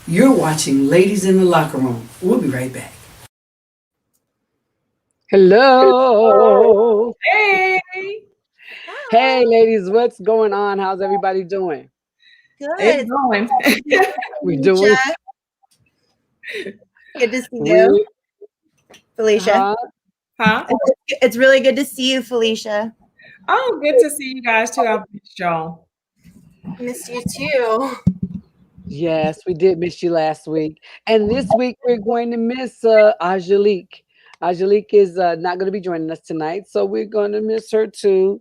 You're watching Ladies in the Locker Room. We'll be right back. Hello. Hey, Hey, ladies, what's going on? How's everybody doing? it's Good. going. We Felicia, doing good to see you, we Felicia. huh? Huh? It's really good to see you, Felicia. Oh, good to see you guys too. I've missed y'all. Missed you too. Yes, we did miss you last week. And this week we're going to miss Angelique. Angelique is not going to be joining us tonight, so we're going to miss her too.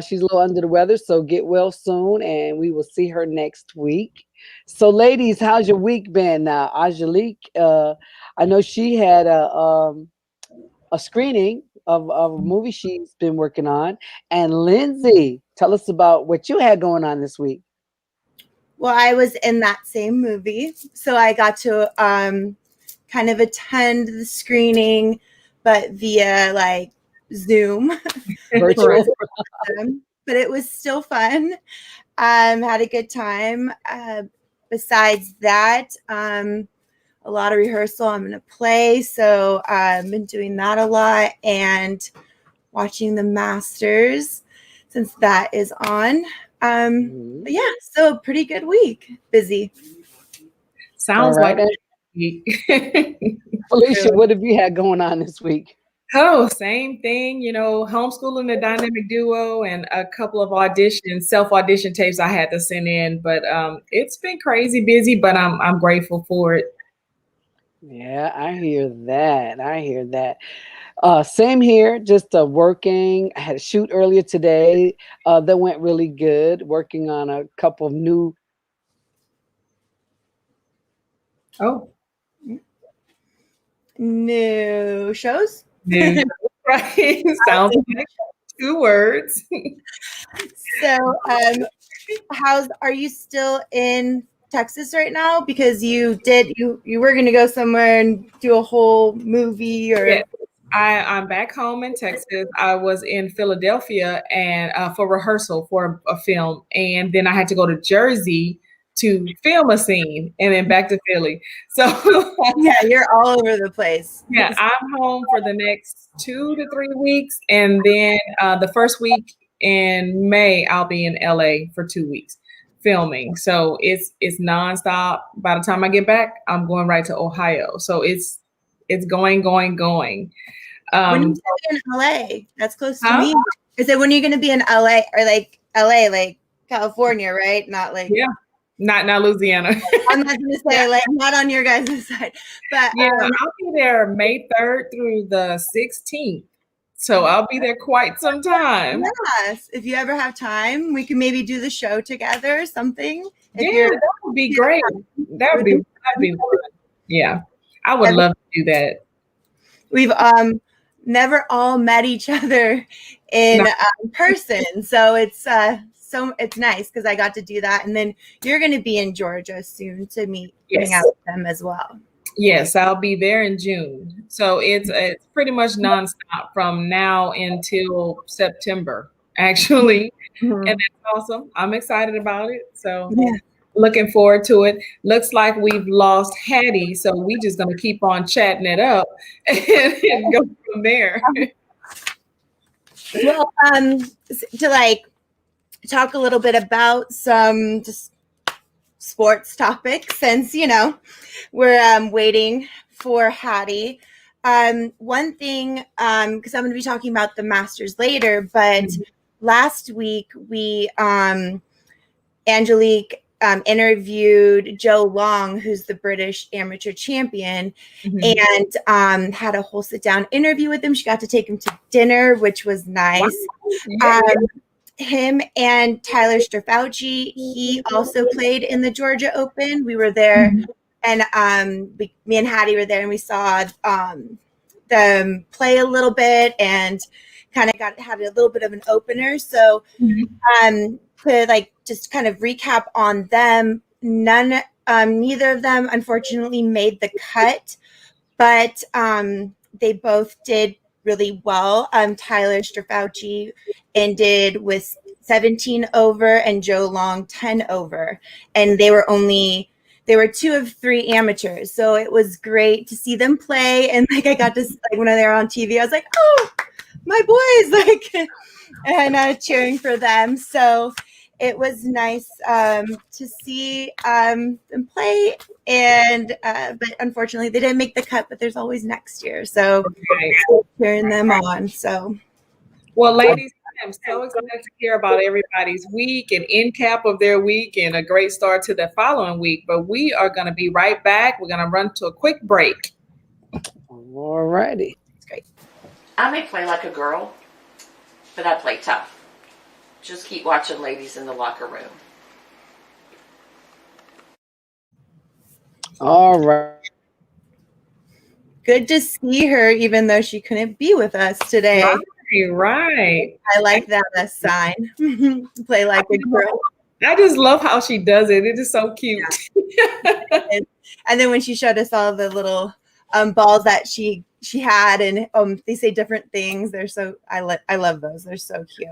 She's a little under the weather, so get well soon, and we will see her next week. So, ladies, how's your week been? Angelique, I know she had a screening of a movie she's been working on. And Lindsay, tell us about what you had going on this week. Well, I was in that same movie, so I got to kind of attend the screening, but via like Zoom. Virtual. But it was still fun. Had a good time. Besides that, a lot of rehearsal. I'm going to play, so I've been doing that a lot and watching the Masters since that is on. Mhm. But yeah, so a pretty good week. Busy. Sounds All right. like And Felicia, what have you had going on this week? oh, same thing. Homeschooling the dynamic duo and a couple of self audition tapes I had to send in. But it's been crazy busy, but I'm grateful for it. Yeah, I hear that. I hear that. Same here, just working. I had a shoot earlier today that went really good, working on a couple of new. Oh, New shows. new. Right. Sounds like two words. So, are you still in Texas right now? Because you were going to go somewhere and do a whole movie or. Yes. I'm back home in Texas. I was in Philadelphia and for rehearsal for a film, and then I had to go to Jersey to film a scene, and then back to Philly. So Yeah, you're all over the place. yeah, I'm home for the next 2 to 3 weeks, and then the first week in May I'll be in LA for 2 weeks filming. So it's nonstop. By the time I get back, I'm going right to Ohio. So it's going, going, going. When you Um, say in LA, that's close to huh? me. I said, when are you going to be in LA or like LA, like California, right? Not like. Yeah, not Louisiana. I'm not going to say like not on your guys' side, but Yeah, I'll be there May 3rd through the 16th. So I'll be there quite some time. yes, if you ever have time, we can maybe do the show together or something. If Yeah, you're, that would be great. That'd be fun. Yeah, I would love to do that. we've never all met each other in person, so it's nice because I got to do that, and then you're going to be in Georgia soon to hang out with them as well. Yes, I'll be there in June. So it's pretty much nonstop from now until September, actually. Mhm. And that's awesome. I'm excited about it. So Yeah. looking forward to it. Looks like we've lost Hattie, so we just gonna keep on chatting it up and go from there. Well, to like talk a little bit about some just sports topics, since we're waiting for Hattie. One thing, because I'm going to be talking about the Masters later, but last week we Angelique interviewed Joe Long, who's the British amateur champion, and had a whole sit-down interview with him. She got to take him to dinner, which was nice. Wow. Him and Tyler Strafauci, he also played in the Georgia Open. We were there, and me and Hattie were there, and we saw them play a little bit, and kind of had a little bit of an opener. So to like just kind of recap on them, neither of them unfortunately made the cut, but they both did really well. Tyler Strafauci ended with 17 over and Joe Long 10 over, and they were only they were 2 of 3 amateurs. So it was great to see them play. And like I got to like when they were on TV, I was like, oh, my boys, like, and cheering for them. So it was nice to see them play. And but unfortunately they didn't make the cut, but there's always next year. So cheering them on. So well, ladies, I am so excited to hear about everybody's week and end cap of their week and a great start to the following week. But we are going to be right back. We're going to run to a quick break. All righty. it's great. I may play like a girl, but I play tough. Just keep watching Ladies in the Locker Room. All right. Good to see her, even though she couldn't be with us today. Right. I like that as sign. Play like a girl. I just love how she does it. It is so cute. And then when she showed us all the little balls that she had, and they say different things. They're so I love those. They're so cute.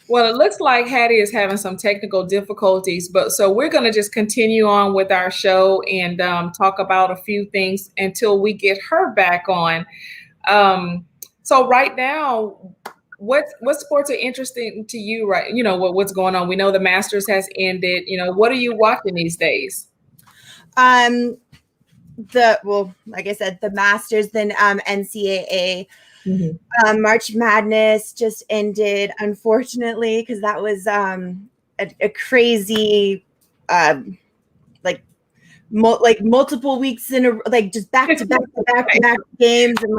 Well, it looks like Hattie is having some technical difficulties, but so we're going to just continue on with our show and talk about a few things until we get her back on. So right now, what sports are interesting to you? Right, you know what's going on. We know the Masters has ended. You know, what are you watching these days? Like I said, the Masters, then NCAA. Mm-hmm. March Madness just ended, unfortunately, because that was a crazy multiple weeks in a just back to back games, and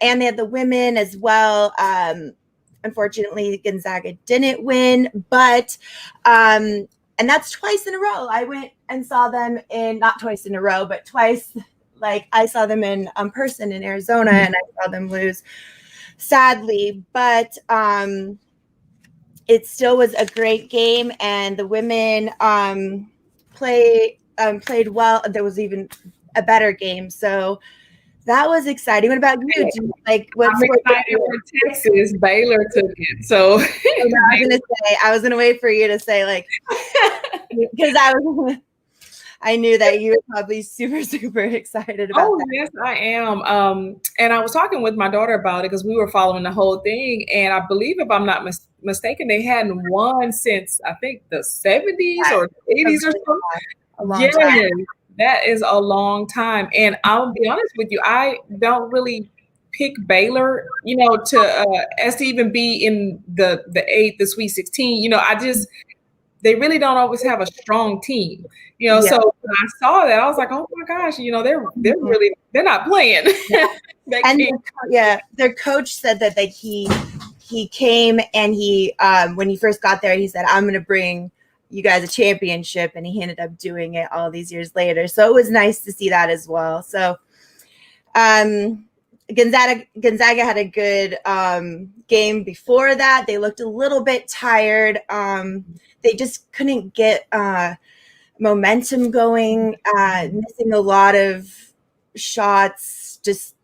and they had the women as well. Unfortunately, Gonzaga didn't win, but and that's twice in a row. I went and saw them not twice in a row, but twice. Like I saw them in person in Arizona, and I saw them lose, sadly. But it still was a great game, and the women played well. There was even a better game, so that was exciting. What about you? I'm excited for Texas. Baylor took it, so I was gonna wait for you to say because I knew that you were probably super, super excited about that. Yes, I am. And I was talking with my daughter about it because we were following the whole thing. And I believe, if I'm not mistaken, they hadn't won since, I think, the 70s or 80s or something. A long time. That is a long time. And I'll be honest with you, I don't really pick Baylor, to as to even be in the Sweet 16. They really don't always have a strong team, So when I saw that, I was like, oh my gosh, they're not playing. Their coach said that he came and he when he first got there, he said, I'm going to bring you guys a championship, and he ended up doing it all these years later. So it was nice to see that as well. So Gonzaga had a good game before that. They looked a little bit tired. They just couldn't get momentum going, missing a lot of shots, just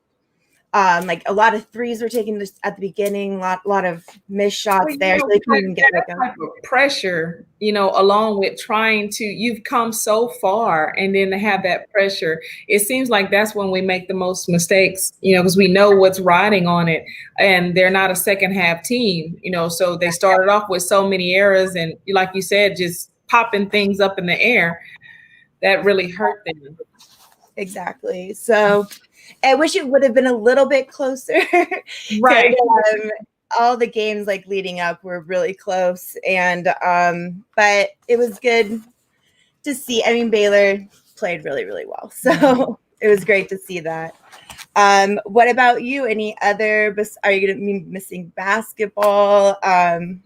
a lot of threes were taken at the beginning, a lot of missed shots there. So they couldn't even get that type of pressure, along with you've come so far, and then to have that pressure, it seems like that's when we make the most mistakes, because we know what's riding on it, and they're not a second half team, so they started off with so many errors, and like you said, just popping things up in the air, that really hurt them. Exactly. So I wish it would have been a little bit closer. Right. All the games leading up were really close, and but it was good to see. I mean, Baylor played really, really well, so it was great to see that. What about you? Any other? Are you going to be missing basketball? I'm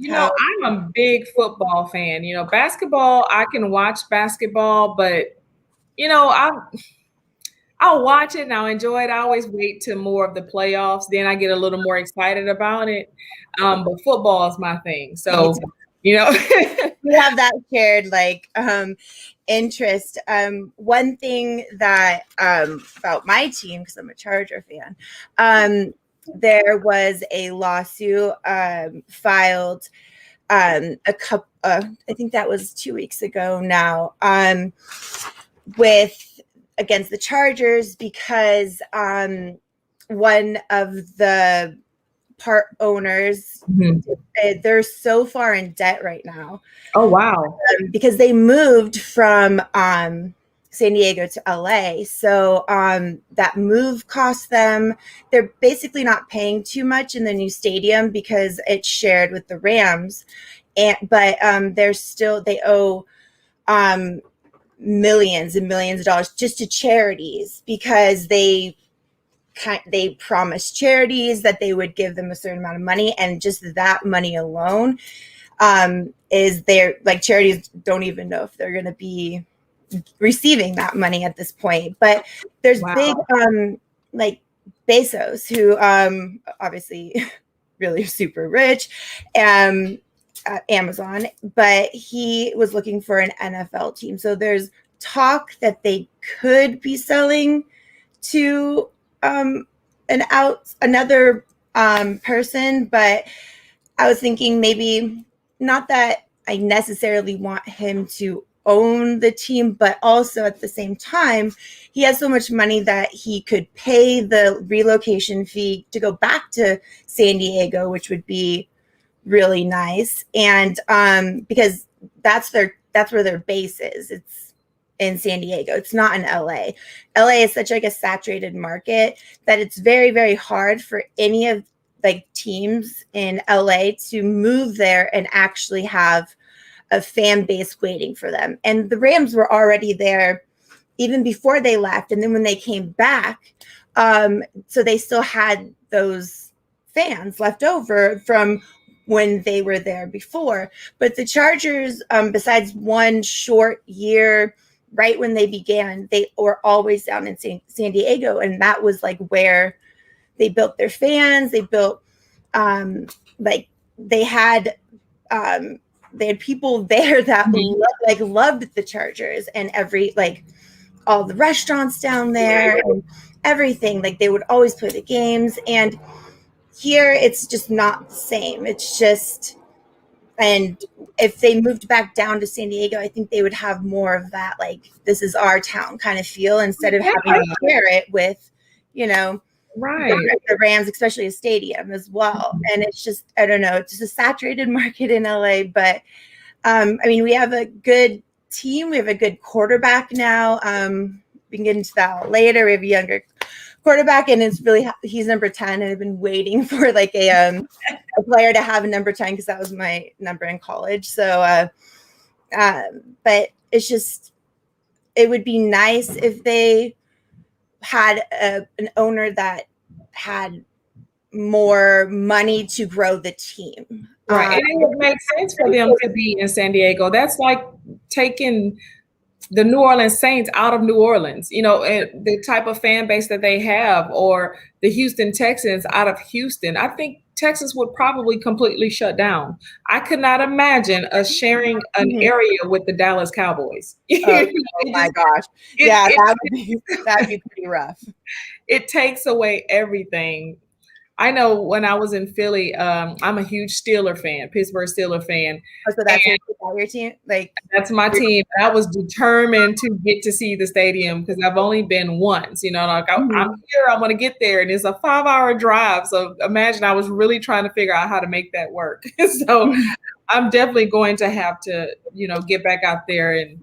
a big football fan. Basketball, I can watch basketball, but I'll watch it and I'll enjoy it. I always wait till more of the playoffs. Then I get a little more excited about it. But football is my thing. So, we have that shared interest. One thing that about my team, because I'm a Charger fan, there was a lawsuit filed I think that was 2 weeks ago now, with against the Chargers because one of the part owners, they're so far in debt right now. Oh, wow. Because they moved from San Diego to LA. So that move cost them, they're basically not paying too much in the new stadium because it's shared with the Rams. But they owe millions and millions of dollars just to charities because they promised charities that they would give them a certain amount of money, and just that money alone is there. Like, charities don't even know if they're going to be receiving that money at this point. But there's big like Bezos, who obviously really super rich, Amazon, but he was looking for an NFL team. So there's talk that they could be selling to another person, but I was thinking maybe not that I necessarily want him to own the team, but also at the same time, he has so much money that he could pay the relocation fee to go back to San Diego, which would be really nice. And because that's where their base is. It's in San Diego. It's not in LA. LA is such like a saturated market that it's very, very hard for any of like teams in LA to move there and actually have a fan base waiting for them. And the Rams were already there even before they left. And then when they came back, so they still had those fans left over from when they were there before. But the Chargers, besides one short year right when they began, they were always down in San Diego. And that was like where they built their fans. They built, like they had people there that loved the Chargers, and all the restaurants down there and everything. Like, they would always play the games. And here it's just not the same. It's just, and if they moved back down to San Diego, I think they would have more of that, like, this is our town kind of feel, instead of having to share it with, the Rams, especially a stadium as well. And it's just, I don't know, it's just a saturated market in LA. But I mean, we have a good team. We have a good quarterback now. We can get into that later. We have a younger quarterback, and he's number 10. And I've been waiting for like a player to have a number 10 because that was my number in college. So, but it's just, it would be nice if they had an owner that had more money to grow the team. Right. And it would make sense for them to be in San Diego. That's like taking the New Orleans Saints out of New Orleans, and the type of fan base that they have, or the Houston Texans out of Houston. I think Texas would probably completely shut down. I could not imagine us sharing an area with the Dallas Cowboys. Oh my gosh. Yeah, that'd be pretty rough. It takes away everything. I know when I was in Philly, I'm a huge Steeler fan, Pittsburgh Steeler fan. Oh, so that's your team? That's my team. I was determined to get to see the stadium because I've only been once. I'm here, I'm going to get there. And it's a 5-hour drive. So imagine, I was really trying to figure out how to make that work. So I'm definitely going to have to, get back out there and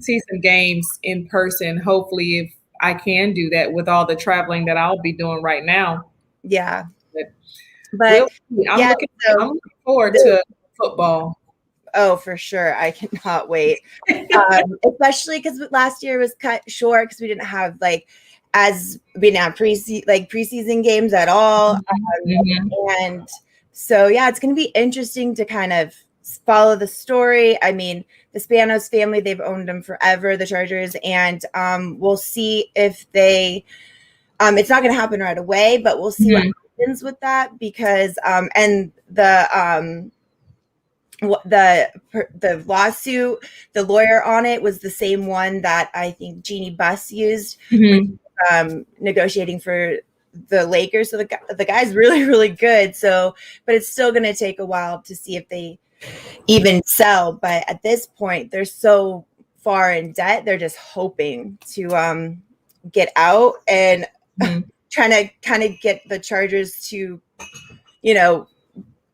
see some games in person. Hopefully, if I can do that with all the traveling that I'll be doing right now. Yeah. But I'm looking forward to football. Oh, for sure. I cannot wait. Especially because last year was cut short because we didn't have preseason games at all. And so, yeah, it's going to be interesting to kind of follow the story. I mean, the Spanos family, they've owned them forever, the Chargers, and we'll see if they it's not going to happen right away, but we'll see what happens with that, because and the lawsuit, the lawyer on it was the same one that I think Jeannie Buss used negotiating for the Lakers. So the guy's really, really good. So, but it's still going to take a while to see if they even sell. But at this point, they're so far in debt, they're just hoping to get out and trying to kind of get the Chargers to, you know,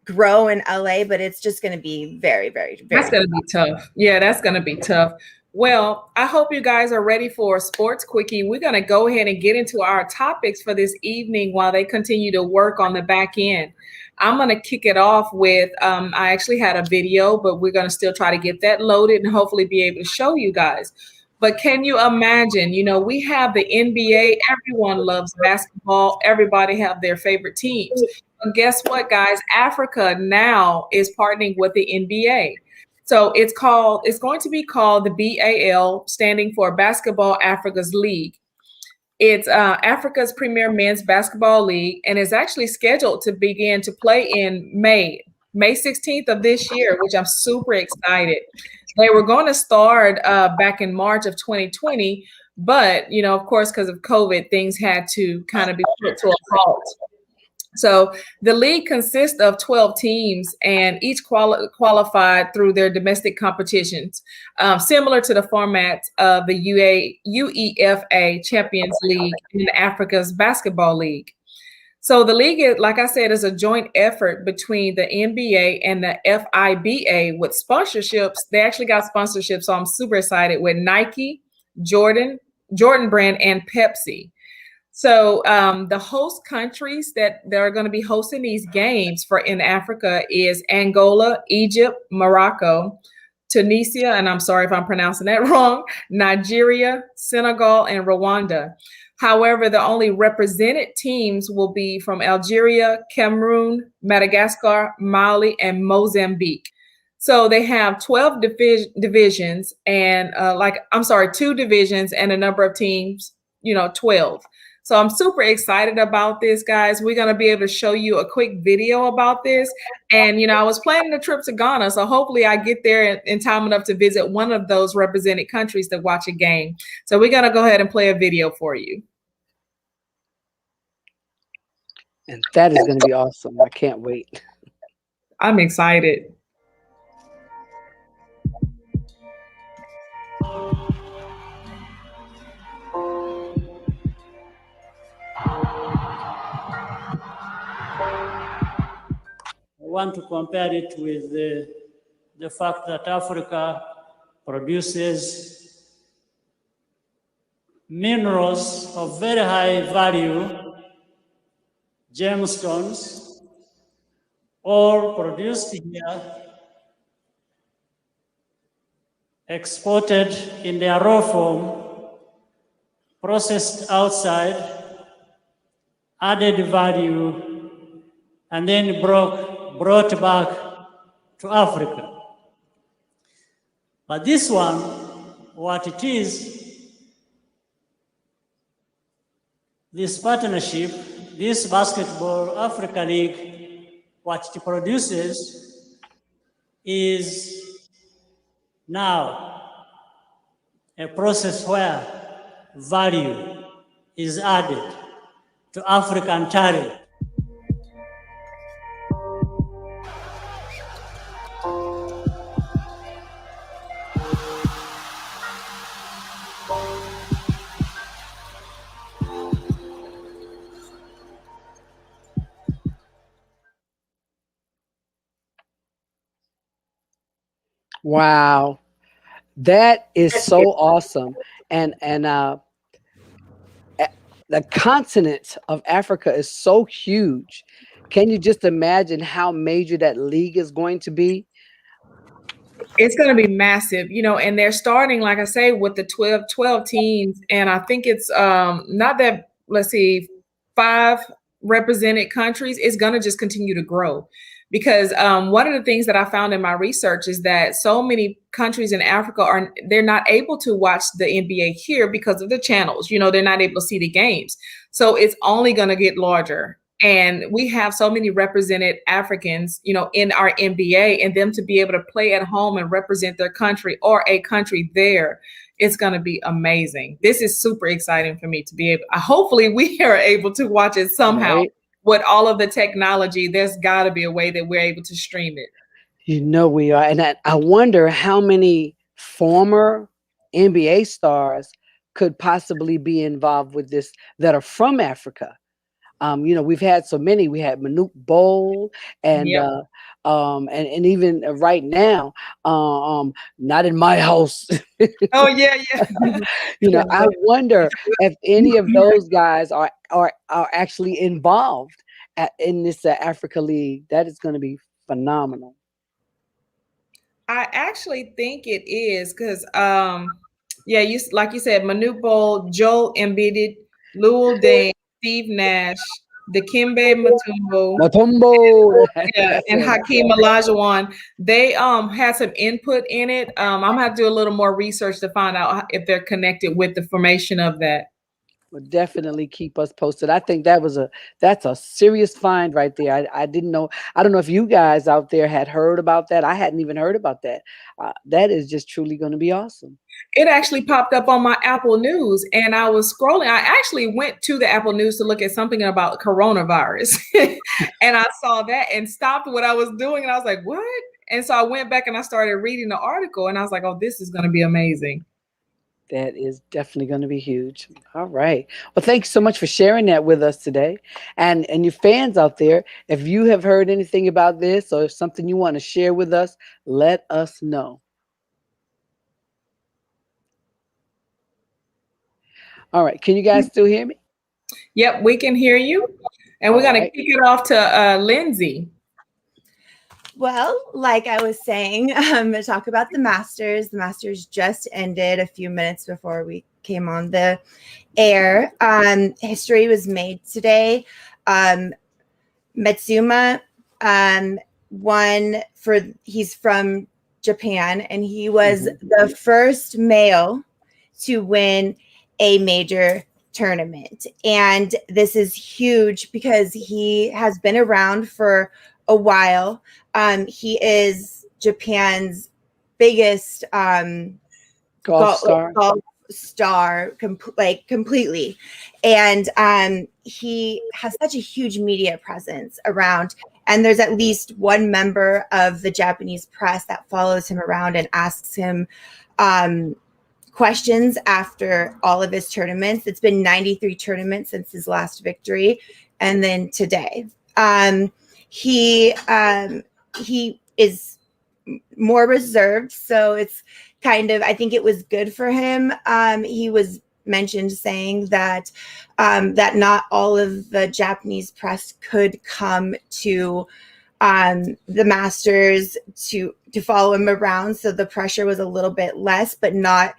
grow in LA, but it's just going to be very, very, very. That's going to be tough. Yeah, that's going to be tough. Well, I hope you guys are ready for a sports quickie. We're going to go ahead and get into our topics for this evening while they continue to work on the back end. I'm going to kick it off with, I actually had a video, but we're going to still try to get that loaded and hopefully be able to show you guys. But can you imagine, you know, we have the NBA, everyone loves basketball, everybody have their favorite teams. But guess what, guys? Africa now is partnering with the NBA. So it's going to be called the BAL, standing for Basketball Africa's League. It's Africa's premier men's basketball league, and is actually scheduled to begin to play in May 16th of this year, which I'm super excited. They were going to start back in March of 2020, but, you know, of course, because of COVID, things had to kind of be put to a halt. So the league consists of 12 teams, and each qualified through their domestic competitions, similar to the format of the UEFA Champions League in Africa's Basketball League. So the league, is, like I said, is a joint effort between the NBA and the FIBA with sponsorships. They actually got sponsorships, so I'm super excited, with Nike, Jordan Brand, and Pepsi. So the host countries that are going to be hosting these games in Africa is Angola, Egypt, Morocco, Tunisia, and I'm sorry if I'm pronouncing that wrong, Nigeria, Senegal, and Rwanda. However, the only represented teams will be from Algeria, Cameroon, Madagascar, Mali, and Mozambique. So they have 12 divisions and 2 divisions and a number of teams, 12. So I'm super excited about this, guys. We're going to be able to show you a quick video about this. And, I was planning a trip to Ghana, so hopefully I get there in time enough to visit one of those represented countries to watch a game. So we're going to go ahead and play a video for you. And that is going to be awesome. I can't wait. I'm excited. I want to compare it with the fact that Africa produces minerals of very high value, gemstones, all produced here, exported in their raw form, processed outside, added value, and then brought back to Africa. But this one, what it is, this partnership, this Basketball Africa League, what it produces is now a process where value is added to African talent. Wow, that is so awesome. And the continent of Africa is so huge. Can you just imagine how major that league is going to be? It's going to be massive, and they're starting, like I say, with the 12 teams. And I think it's not that, 5 represented countries. It's going to just continue to grow. Because one of the things that I found in my research is that so many countries in Africa they're not able to watch the NBA here because of the channels. They're not able to see the games. So it's only going to get larger. And we have so many represented Africans, in our NBA, and them to be able to play at home and represent their country or a country there. It's going to be amazing. This is super exciting for me to be able. Hopefully we are able to watch it somehow. Right. With all of the technology, there's got to be a way that we're able to stream it. You know we are, and I wonder how many former NBA stars could possibly be involved with this that are from Africa. We've had so many. We had Manute Bol, and Yep. and even right now, not in my house. Oh yeah, yeah. I wonder if any of those guys are actually involved in this Africa League. That is going to be phenomenal. I actually think it is because, yeah, you like you said, Manute Bol, Joel Embiid, Luol Deng, Steve Nash, Dikembe Mutombo, Matumbo. yeah, That's and it. Hakeem Olajuwon. They had some input in it. I'm gonna have to do a little more research to find out if they're connected with the formation of that. Will definitely keep us posted. I think that's a serious find right there. I didn't know. I don't know if you guys out there had heard about that. I hadn't even heard about that. That is just truly going to be awesome. It actually popped up on my Apple News, and I was scrolling. I actually went to the Apple News to look at something about coronavirus, and I saw that and stopped what I was doing, and I was like, "What?" And so I went back and I started reading the article, and I was like, "Oh, this is going to be amazing." That is definitely going to be huge. All right. Well, thanks so much for sharing that with us today. And your fans out there, if you have heard anything about this or something you want to share with us, let us know. All right. Can you guys still hear me? Yep, we can hear you, and we're All going to right. kick it off to Lindsay. Well, like I was saying, to talk about the Masters. The Masters just ended a few minutes before we came on the air. History was made today. Matsuyama won he's from Japan, and he was the first male to win a major tournament. And this is huge because he has been around for a while. He is Japan's biggest Golf star completely. And he has such a huge media presence around. And there's at least one member of the Japanese press that follows him around and asks him questions after all of his tournaments. It's been 93 tournaments since his last victory. And then today, he is more reserved. So it's I think it was good for him. He was mentioned saying that that not all of the Japanese press could come to the Masters to follow him around. So the pressure was a little bit less, but not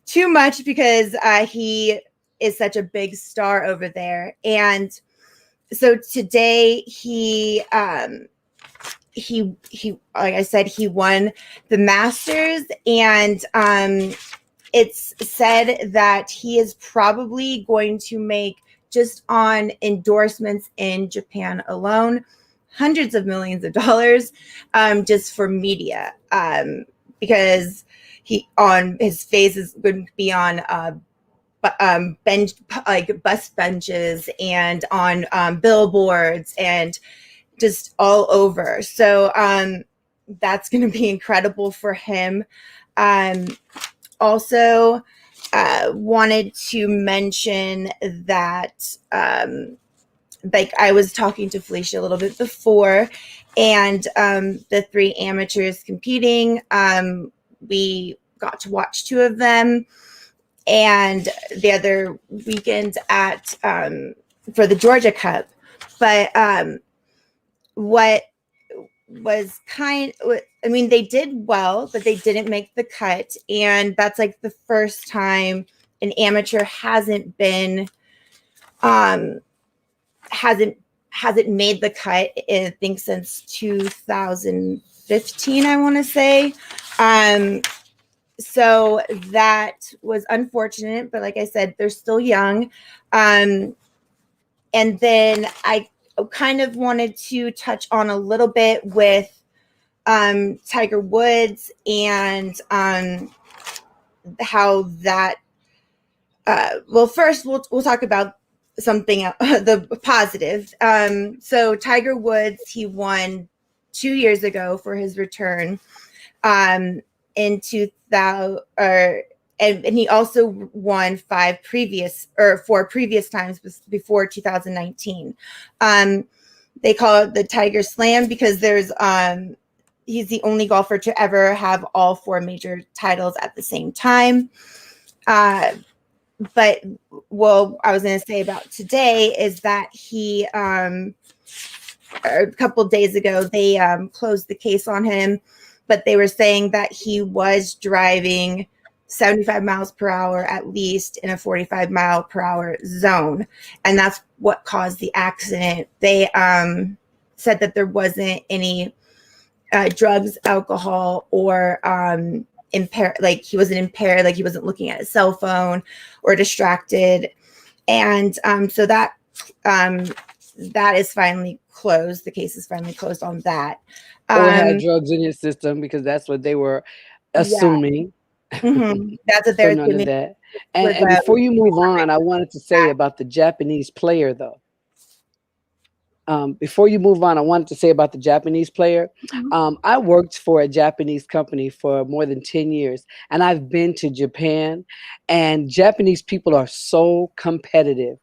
too much because he is such a big star over there. And so today he like I said, he won the Masters, and it's said that he is probably going to make, just on endorsements in Japan alone, hundreds of millions of dollars just for media, because he on his face is going to be on bus benches and on billboards and just all over. So that's going to be incredible for him. Also wanted to mention that like I was talking to Felicia a little bit before, and the three amateurs competing, we got to watch two of them, and the other weekend at for the Georgia Cup. But what was they did well, but they didn't make the cut. And that's like the first time an amateur hasn't made the cut, I think, since 2015, I want to say. So that was unfortunate, but like I said, they're still young. And then I kind of wanted to touch on a little bit with Tiger Woods and how that well, first we'll talk about something the positive. So Tiger Woods, he won 2 years ago for his return in 2000, and he also won 4 previous times before 2019. They call it the Tiger Slam because he's the only golfer to ever have all 4 major titles at the same time. But what I was going to say about today is that he, a couple days ago, they closed the case on him, but they were saying that he was driving 75 miles per hour at least in a 45 mile per hour zone. And that's what caused the accident. They said that there wasn't any drugs, alcohol, or impaired, like he wasn't impaired, like he wasn't looking at his cell phone or distracted. And so that is finally closed. The case is finally closed on that. Or had drugs in his system, because that's what they were assuming. Mm-hmm. That's what So they're none of assuming. that. And before you move on, I wanted to say about the Japanese player, though. Before you move on, I wanted to say about the Japanese player. I worked for a Japanese company for more than 10 years, and I've been to Japan, and Japanese people are so competitive.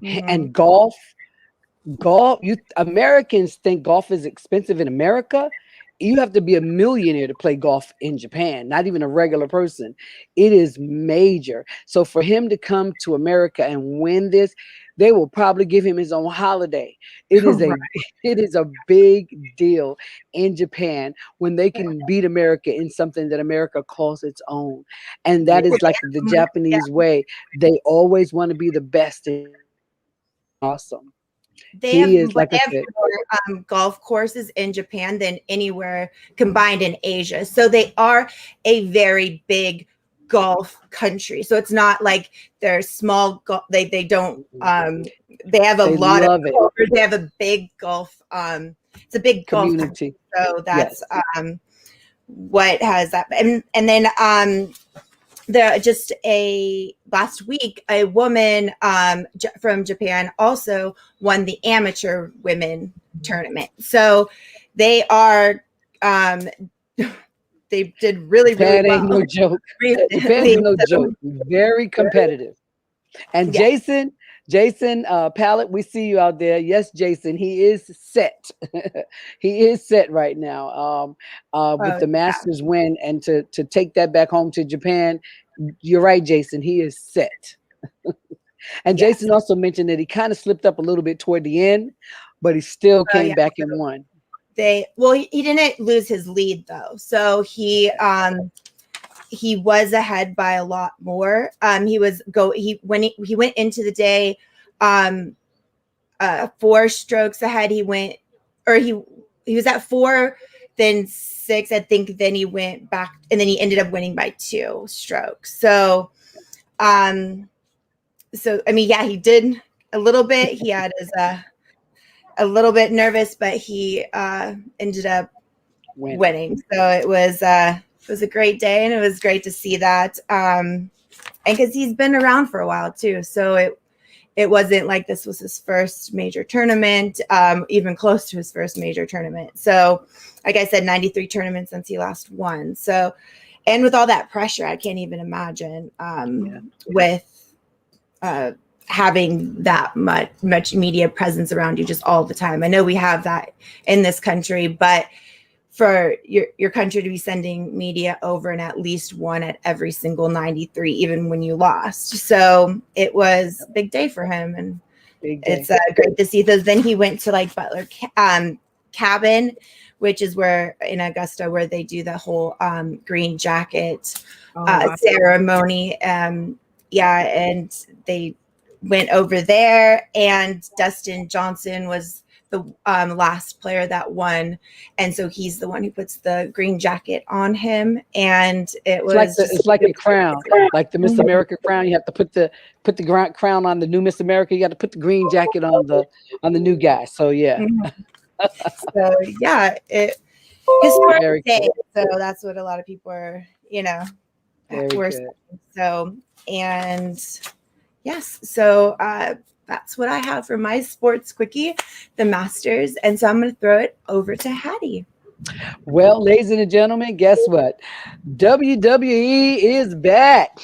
And golf, Americans think golf is expensive in America. You have to be a millionaire to play golf in Japan, not even a regular person. It is major. So for him to come to America and win this, they will probably give him his own holiday. It is a big deal in Japan when they can beat America in something that America calls its own. And that is like the Japanese way. They always want to be the best. Awesome. They have more golf courses in Japan than anywhere combined in Asia. So they are a very big golf country. So it's not like they're small. They don't. They have a lot of golfers. They have a big golf. It's a big community. Golf so that's what has that. And then last week, a woman from Japan also won the amateur women tournament. So they are, they did really, really well. Ain't no joke. Japan ain't no joke. Very competitive. And Jason Pallet, we see you out there. Yes, Jason, he is set. He is set right now with the Masters win, and to take that back home to Japan. You're right, Jason. He is set. And Jason also mentioned that he kind of slipped up a little bit toward the end, but he still came back and won. He didn't lose his lead though, so he was ahead by a lot more. He went into the day 4 strokes ahead. He was at 4, then 6, I think. Then he went back, and then he ended up winning by 2 strokes. So, I mean, he did a little bit. He had a little bit nervous, but he ended up winning. So it was a great day, and it was great to see that. And because he's been around for a while too, so it wasn't like this was his first major tournament, even close to his first major tournament. So, like I said, 93 tournaments since he last won. So, and with all that pressure, I can't even imagine with having that much media presence around you just all the time. I know we have that in this country, but for your country to be sending media over and at least one at every single 93, even when you lost. So it was a big day for him, and it's great to see those. Then he went to like Butler Cabin, which is where in Augusta, where they do the whole green jacket ceremony. And they went over there, and Dustin Johnson was the last player that won, and so he's the one who puts the green jacket on him, and it's like a crown, like the Miss America crown. You have to put the crown on the new Miss America. You got to put the green jacket on the new guy. So historic day. So that's what a lot of people are, so, and yes, so that's what I have for my sports quickie, the Masters. And so I'm going to throw it over to Hattie. Well, ladies and gentlemen, guess what? WWE is back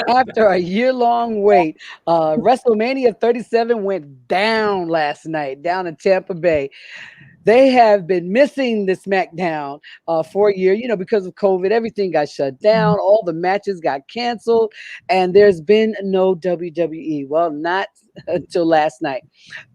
after a year-long wait. WrestleMania 37 went down last night, down in Tampa Bay. They have been missing the SmackDown for a year, because of COVID. Everything got shut down. All the matches got canceled, and there's been no WWE. Well, not until last night.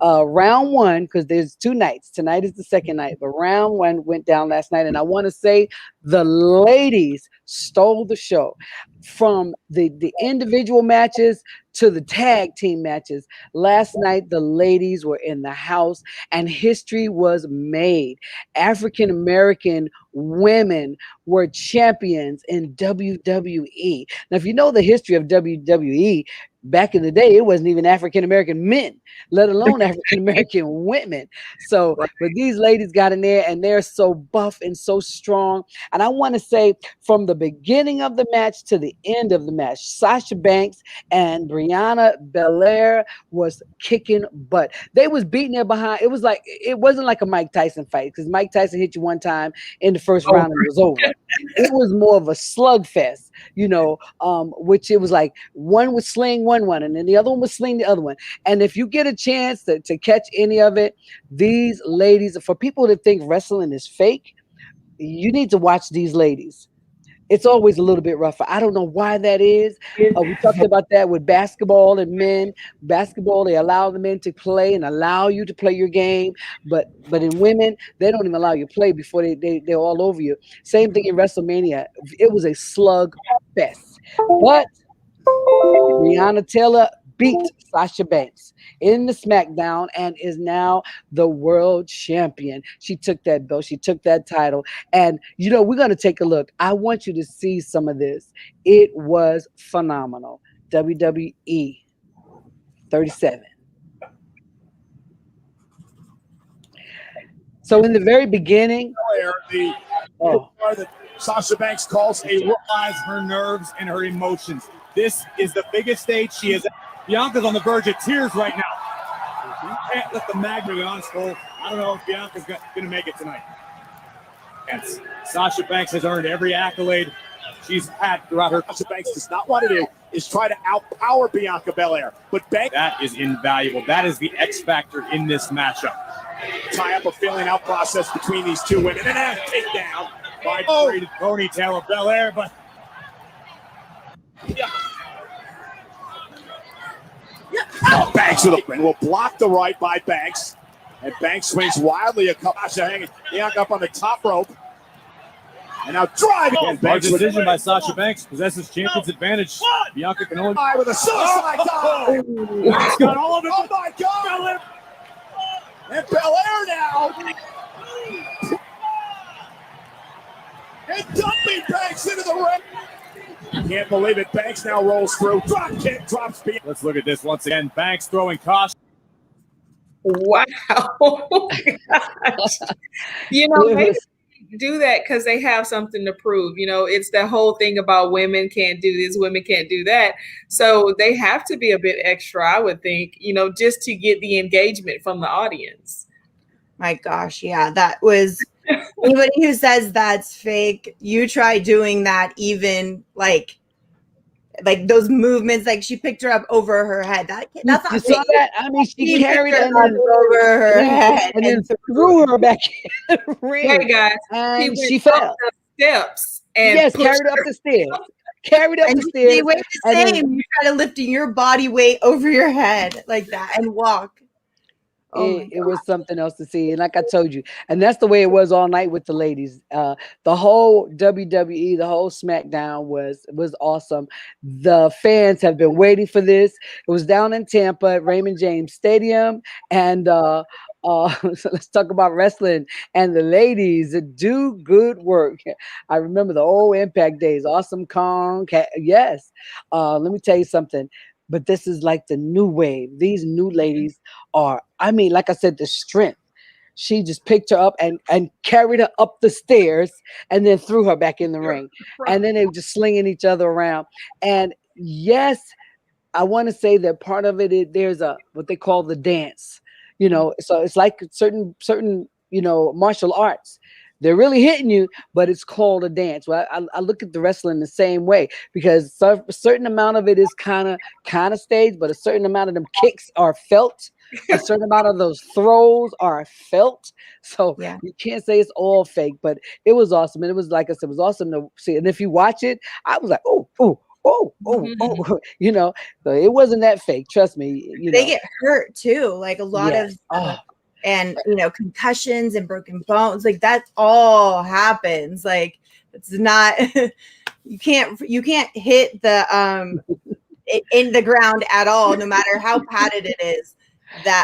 Round one, because there's 2 nights. Tonight is the second night, but round one went down last night, and I want to say the ladies stole the show. From the individual matches to the tag team matches. Last night, the ladies were in the house and history was made. African American women were champions in WWE. Now, if you know the history of WWE, back in the day, it wasn't even African American men, let alone African American women. So, but these ladies got in there and they're so buff and so strong. And I want to say from the beginning of the match to the end of the match, Sasha Banks and Brianna Belair was kicking butt. They was beating their behind. It wasn't like a Mike Tyson fight, because Mike Tyson hit you one time in the first round and it was over. It was more of a slugfest, which it was like one would sling one, and then the other one would sling the other one. And if you get a chance to catch any of it, these ladies, for people that think wrestling is fake, you need to watch these ladies. It's always a little bit rougher. I don't know why that is. We talked about that with basketball and men. Basketball, they allow the men to play and allow you to play your game. But in women, they don't even allow you to play before they're all over you. Same thing in WrestleMania. It was a slug fest. But Breonna Taylor beat Sasha Banks in the SmackDown and is now the world champion. She took that belt. She took that title. And, we're going to take a look. I want you to see some of this. It was phenomenal. WWE 37. So in the very beginning, that Sasha Banks calls rise her nerves and her emotions. This is the biggest stage she has. Bianca's on the verge of tears right now. Can't let the magnet unfold. I don't know if Bianca's going to make it tonight. Yes. Sasha Banks has earned every accolade she's had throughout her. Sasha Banks does not want to do is try to outpower Bianca Belair, but that is invaluable. That is the X factor in this matchup. Tie up a feeling out process between these two women, and a takedown by ponytail of Belair, but Banks with a will block the right by Banks, and Banks swings wildly. A couple hanging Bianca up on the top rope, and now driving. Banks decision by Sasha Banks possesses champion's advantage. Bianca can only with a suicide dive. It's got all of it. Oh my God! And Belair now, and dumping Banks into the ring. Can't believe it. Banks now rolls through. Drop kick, drops. Let's look at this once again. Banks throwing caution. Wow. Oh gosh. Maybe do that because they have something to prove. It's the whole thing about women can't do this, women can't do that. So they have to be a bit extra, I would think, just to get the engagement from the audience. My gosh, yeah, that was anybody who says that's fake, you try doing that, even like those movements, like she picked her up over her head. That's not you fake. saw that? I mean, she carried her over her head and then threw her back in the ring. Hey guys, and she fell. The steps and carried up the stairs. Carried up the stairs. They weigh the same. You try to lifting your body weight over your head like that and walk. It was something else to see. And like I told you, and that's the way it was all night with the ladies. The whole WWE, the whole SmackDown was awesome. The fans have been waiting for this. It was down in Tampa at Raymond James Stadium. And so let's talk about wrestling. And the ladies do good work. I remember the old Impact days. Awesome Kong. Yes. Let me tell you something. But this is like the new wave. These new ladies are, like I said, the strength. She just picked her up and carried her up the stairs and then threw her back in the ring. And then they were just slinging each other around. And yes, I want to say that part of it is there's a what they call the dance, so it's like certain martial arts. They're really hitting you, but it's called a dance. Well, I look at the wrestling the same way because a certain amount of it is kind of staged, but a certain amount of them kicks are felt. A certain amount of those throws are felt. So Yeah. you can't say it's all fake, but it was awesome. And it was, like I said, it was awesome to see. And if you watch it, I was like, oh, oh, oh, oh, oh, so it wasn't that fake. Trust me. They get hurt too. Like a lot Yes. of Oh. and concussions and broken bones, like that all happens. Like it's not you can't hit the in the ground at all, no matter how padded it is. That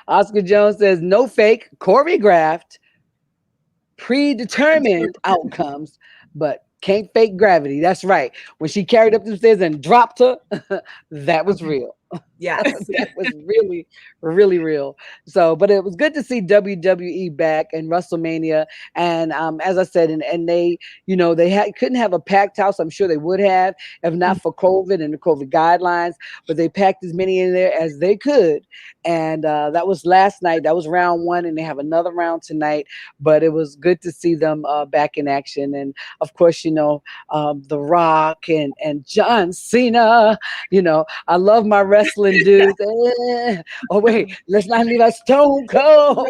Oscar Jones says no fake, choreographed, predetermined outcomes, but can't fake gravity. That's right. When she carried up the stairs and dropped her, that was real. Yes. That was really, really real. So, but it was good to see WWE back and WrestleMania. And as I said, and they, they couldn't have a packed house. I'm sure they would have if not for COVID and the COVID guidelines. But they packed as many in there as they could. And that was last night. That was round 1, and they have another round tonight. But it was good to see them back in action. And of course, The Rock and John Cena. I love my wrestling dudes. Oh wait, let's not leave us Stone Cold.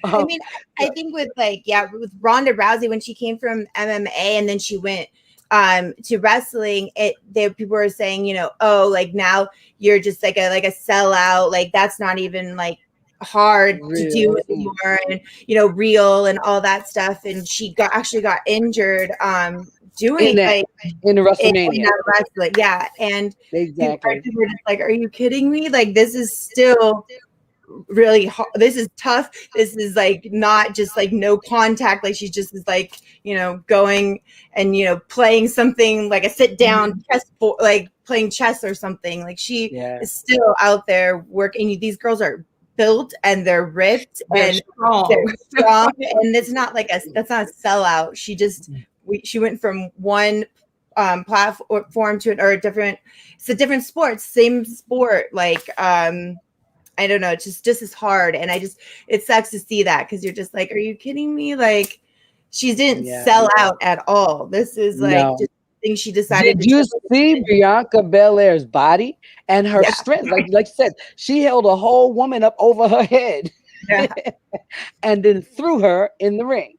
I mean, I think with with Ronda Rousey, when she came from MMA and then she went to wrestling, people were saying, oh, like now you're just like a sellout, like that's not even like hard to do anymore, and real and all that stuff. And she actually got injured doing in the WrestleMania. In that wrestling, yeah. And exactly. People were just like, are you kidding me? Like this is still really hard. This is tough. This is like not just like no contact. Like she just is like, going and playing something like a sit down chess board, like playing chess or something. Like she is still out there working. These girls are built and they're ripped and they're strong. And it's not like that's not a sellout. She went from one platform to a different it's a different same sport. Like I don't know, it's just as hard. And it sucks to see that because you're just like, are you kidding me? Like she didn't sell out at all. This is like just thing she decided. Did you see Bianca Belair's body and her strength? Like you said, she held a whole woman up over her head and then threw her in the ring.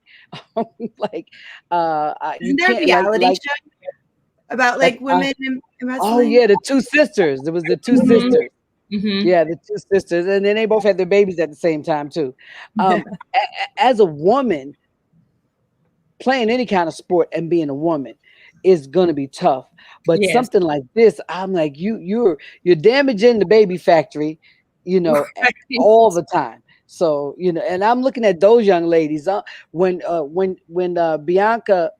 Like isn't there a reality show about women in wrestling? Oh yeah, the two sisters. It was the two sisters. Mm-hmm. Yeah, the two sisters, and then they both had their babies at the same time too. As a woman, playing any kind of sport and being a woman is gonna be tough. But something like this, I'm like, you're damaging the baby factory, all the time. So, and I'm looking at those young ladies. When Bianca,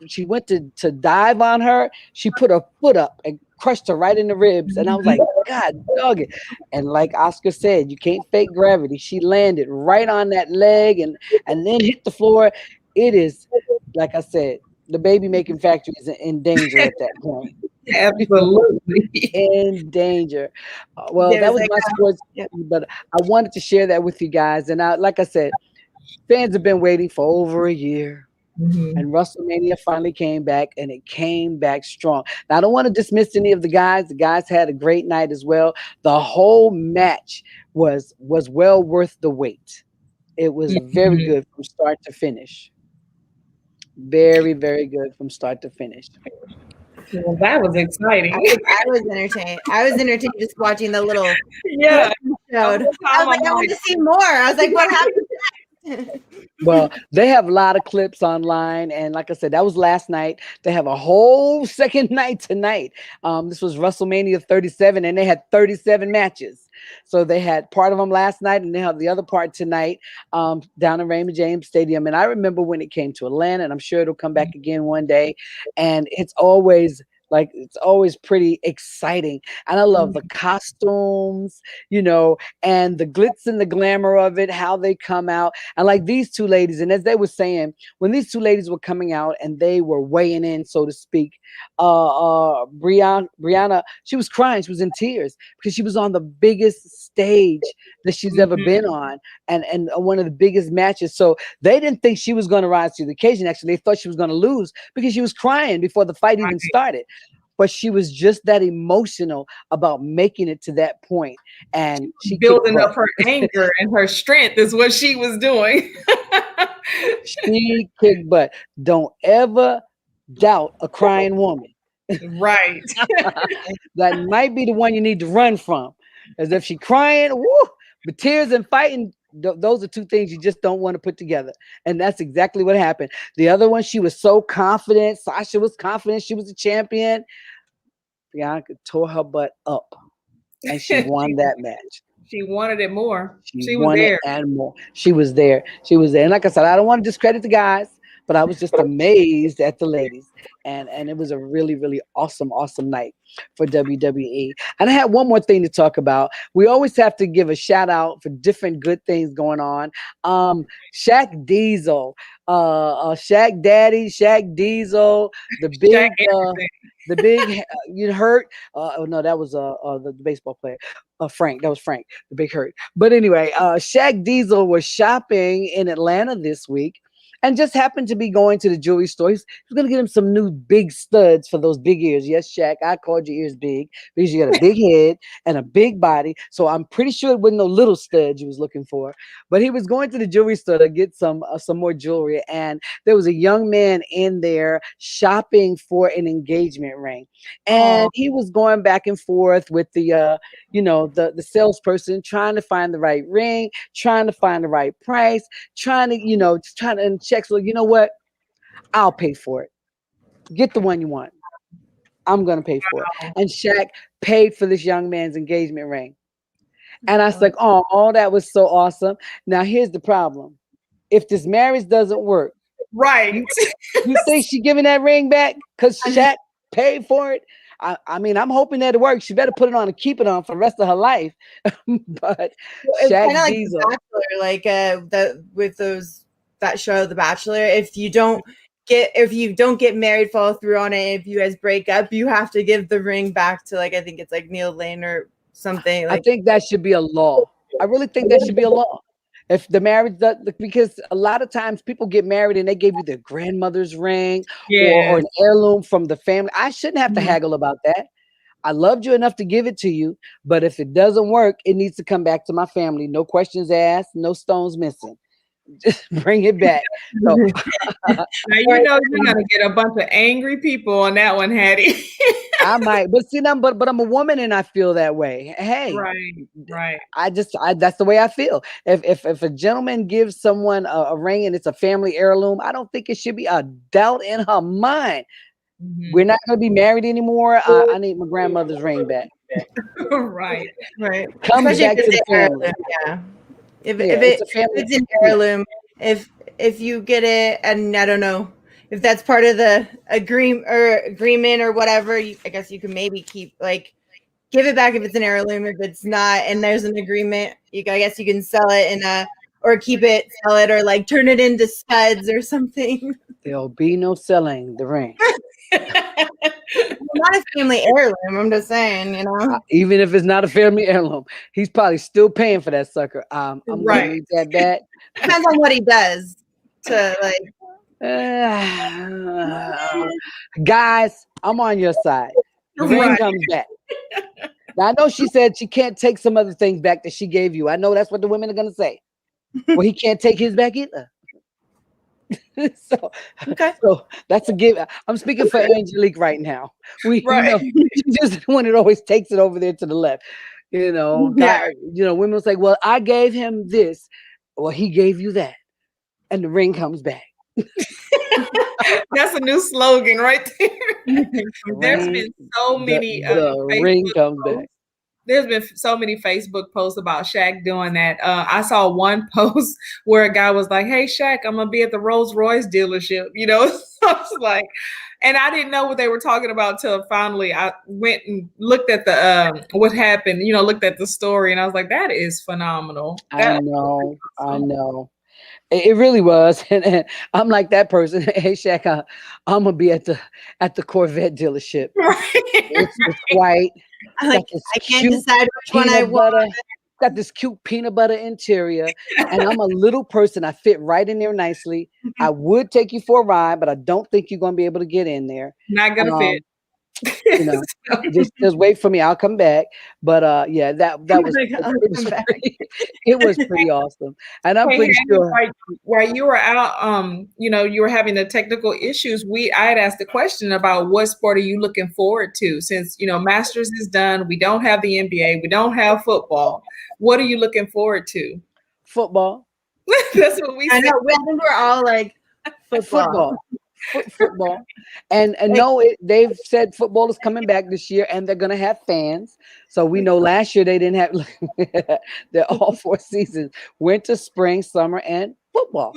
she went to dive on her, she put her foot up and crushed her right in the ribs. And I was like, God dog it. And like Oscar said, you can't fake gravity. She landed right on that leg and then hit the floor. It is, like I said, the baby making factory is in danger at that point. Absolutely in danger. Well, that was my sports, but I wanted to share that with you guys. And like I said, fans have been waiting for over a year. Mm-hmm. And WrestleMania finally came back, and it came back strong. Now, I don't want to dismiss any of the guys. The guys had a great night as well. The whole match was well worth the wait. It was very good from start to finish. Very, very good from start to finish. Well, that was exciting. I was entertained. I was entertained just watching the little show. I was like, I want to see more. I was like, what happened? Well, they have a lot of clips online, and like I said, that was last night. They have a whole second night tonight. This was WrestleMania 37, and they had 37 matches. So they had part of them last night, and they have the other part tonight down in Raymond James Stadium. And I remember when it came to Atlanta, and I'm sure it'll come back again one day. And it's always Like it's always pretty exciting. And I love the costumes, and the glitz and the glamour of it, how they come out. And like these two ladies, and as they were saying, when these two ladies were coming out and they were weighing in, so to speak, Brianna, she was crying, she was in tears because she was on the biggest stage that she's ever been on, and one of the biggest matches. So they didn't think she was going to rise to the occasion. Actually, they thought she was going to lose because she was crying before the fight even started. But she was just that emotional about making it to that point, and she building up her anger and her strength is what she was doing. She kicked butt. Don't ever doubt a crying woman. Right. That might be the one you need to run from, as if she crying, woo, but tears and fighting. Those are two things you just don't want to put together. And that's exactly what happened. The other one, she was so confident. Sasha was confident. She was a champion. Bianca tore her butt up, and she won that match. She wanted it more. She was wanted there. and more. She was there. She was there. And like I said, I don't want to discredit the guys, but I was just amazed at the ladies. And it was a really, really awesome night for WWE. And I had one more thing to talk about. We always have to give a shout out for different good things going on. Shaq Diesel, Shaq Daddy, Shaq Diesel, the big you hurt. No, that was the baseball player. Frank, that was Frank, the big hurt. But anyway, Shaq Diesel was shopping in Atlanta this week and just happened to be going to the jewelry store. He's going to get him some new big studs for those big ears. Yes, Shaq, I called your ears big because you got a big head and a big body. So I'm pretty sure it wasn't no little studs you was looking for. But he was going to the jewelry store to get some more jewelry. And there was a young man in there shopping for an engagement ring. And he was going back and forth with the salesperson, trying to find the right ring, trying to find the right price, trying to check. So you know what? I'll pay for it. Get the one you want. I'm going to pay for it. And Shaq paid for this young man's engagement ring. And I was like, oh, that was so awesome. Now, here's the problem. If this marriage doesn't work, right? You think she giving that ring back because Shaq paid for it? I mean, I'm hoping that it works. She better put it on and keep it on for the rest of her life. But it's Shaq kind of like Diesel, The Bachelor, with that show, The Bachelor. If you don't get married, follow through on it. If you guys break up, you have to give the ring back to I think it's Neil Lane or something. I think that should be a law. I really think that should be a law. If the marriage does, because a lot of times people get married and they gave you their grandmother's ring or an heirloom from the family. I shouldn't have to haggle about that. I loved you enough to give it to you, but if it doesn't work, it needs to come back to my family. No questions asked, no stones missing. Just bring it back. So, now you're gonna get a bunch of angry people on that one, Hattie. I might, but see, but I'm a woman and I feel that way. Hey, right. I that's the way I feel. If a gentleman gives someone a ring and it's a family heirloom, I don't think it should be a doubt in her mind. We're not going to be married anymore. I need my grandmother's ring back. Right. Come Especially back to the family. Yeah. If it's an heirloom, if you get it, and I don't know if that's part of the agreement or whatever, I guess you can maybe keep give it back if it's an heirloom. If it's not, and there's an agreement, I guess you can sell it or keep it, sell it, or turn it into studs or something. There'll be no selling the ring. Not a family heirloom. I'm just saying, even if it's not a family heirloom, he's probably still paying for that sucker. I'm gonna need that back. Depends on what he does to guys, I'm on your side. The ring comes back. Now I know she said she can't take some other things back that she gave you. I know that's what the women are gonna say. Well, he can't take his back either. So that's a give. I'm speaking for Angelique right now. She just when it always takes it over there to the left. Women will say, "Well, I gave him this." Well, he gave you that, and the ring comes back. That's a new slogan right there. There's been so many ring comes back. There's been so many Facebook posts about Shaq doing that. I saw one post where a guy was like, "Hey Shaq, I'm gonna be at the Rolls Royce dealership." So I was like, And I didn't know what they were talking about till finally I went and looked at the what happened, looked at the story, and I was like, that is phenomenal. I know. It really was. And I'm like that person. Hey, Shaq, I'm gonna be at the Corvette dealership. It's white. I'm like, I can't decide which one I want. Got this cute peanut butter interior, and I'm a little person. I fit right in there nicely. I would take you for a ride, but I don't think you're gonna be able to get in there. Not gonna fit. Just wait for me. I'll come back. But yeah, that was it was pretty awesome. And I'm pretty sure while you were out, you were having the technical issues. I had asked the question about what sport are you looking forward to since Masters is done. We don't have the NBA. We don't have football. What are you looking forward to? Football. That's what we said. I know. I think we're all like football. Football. And no, they've said football is coming back this year and they're going to have fans. So we know last year they didn't have they're all 4 seasons, winter, spring, summer, and football.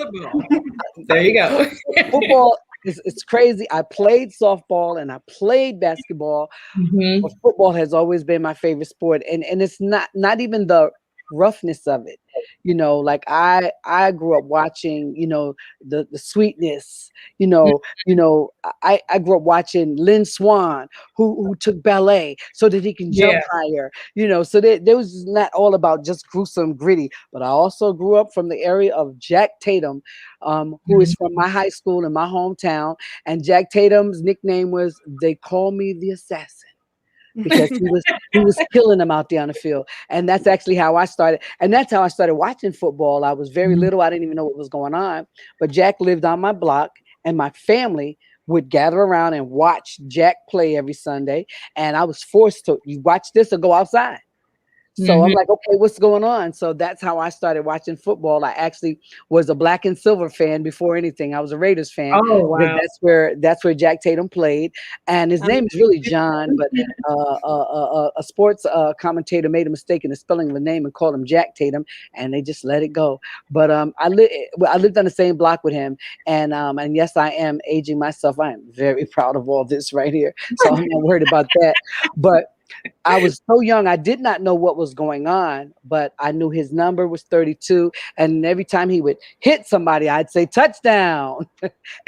There you go. Football it's crazy. I played softball and I played basketball. But football has always been my favorite sport. And it's not even the roughness of it. Like I grew up watching, the sweetness, I grew up watching Lynn Swan, who took ballet so that he can jump higher, so there was not all about just gruesome, gritty, but I also grew up from the area of Jack Tatum, who is from my high school in my hometown. And Jack Tatum's nickname was, they call me the assassin. Because he was killing them out there on the field. And that's actually how I started. And that's how I started watching football. I was very little. I didn't even know what was going on. But Jack lived on my block, and my family would gather around and watch Jack play every Sunday. And I was forced to watch this or go outside. So I'm like, okay, what's going on? So that's how I started watching football. I actually was a black and silver fan before anything. I was a Raiders fan. Oh, wow. That's where Jack Tatum played. And his name is really John, but a sports commentator made a mistake in the spelling of the name and called him Jack Tatum, and they just let it go. But I lived on the same block with him. And yes, I am aging myself. I am very proud of all this right here. So I'm not worried about that. But I was so young, I did not know what was going on, but I knew his number was 32. And every time he would hit somebody, I'd say touchdown.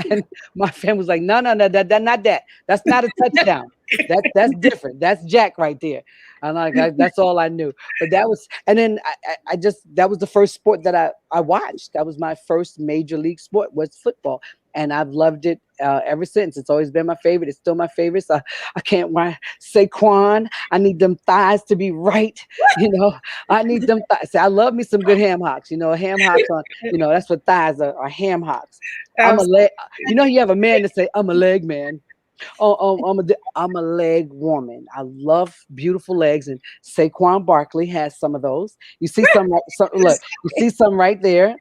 And my family was like, no, not that. That's not a touchdown. That's different. That's Jack right there. And that's all I knew. But that was the first sport that I watched. That was my first major league sport, was football. And I've loved it ever since. It's always been my favorite. It's still my favorite. So I can't Saquon. I need them thighs to be right. I need them thighs. I love me some good ham hocks. Ham hocks on. That's what thighs are ham hocks. I'm a leg. You have a man that say I'm a leg man. I'm a leg woman. I love beautiful legs, and Saquon Barkley has some of those. You see some. Look, you see some right there.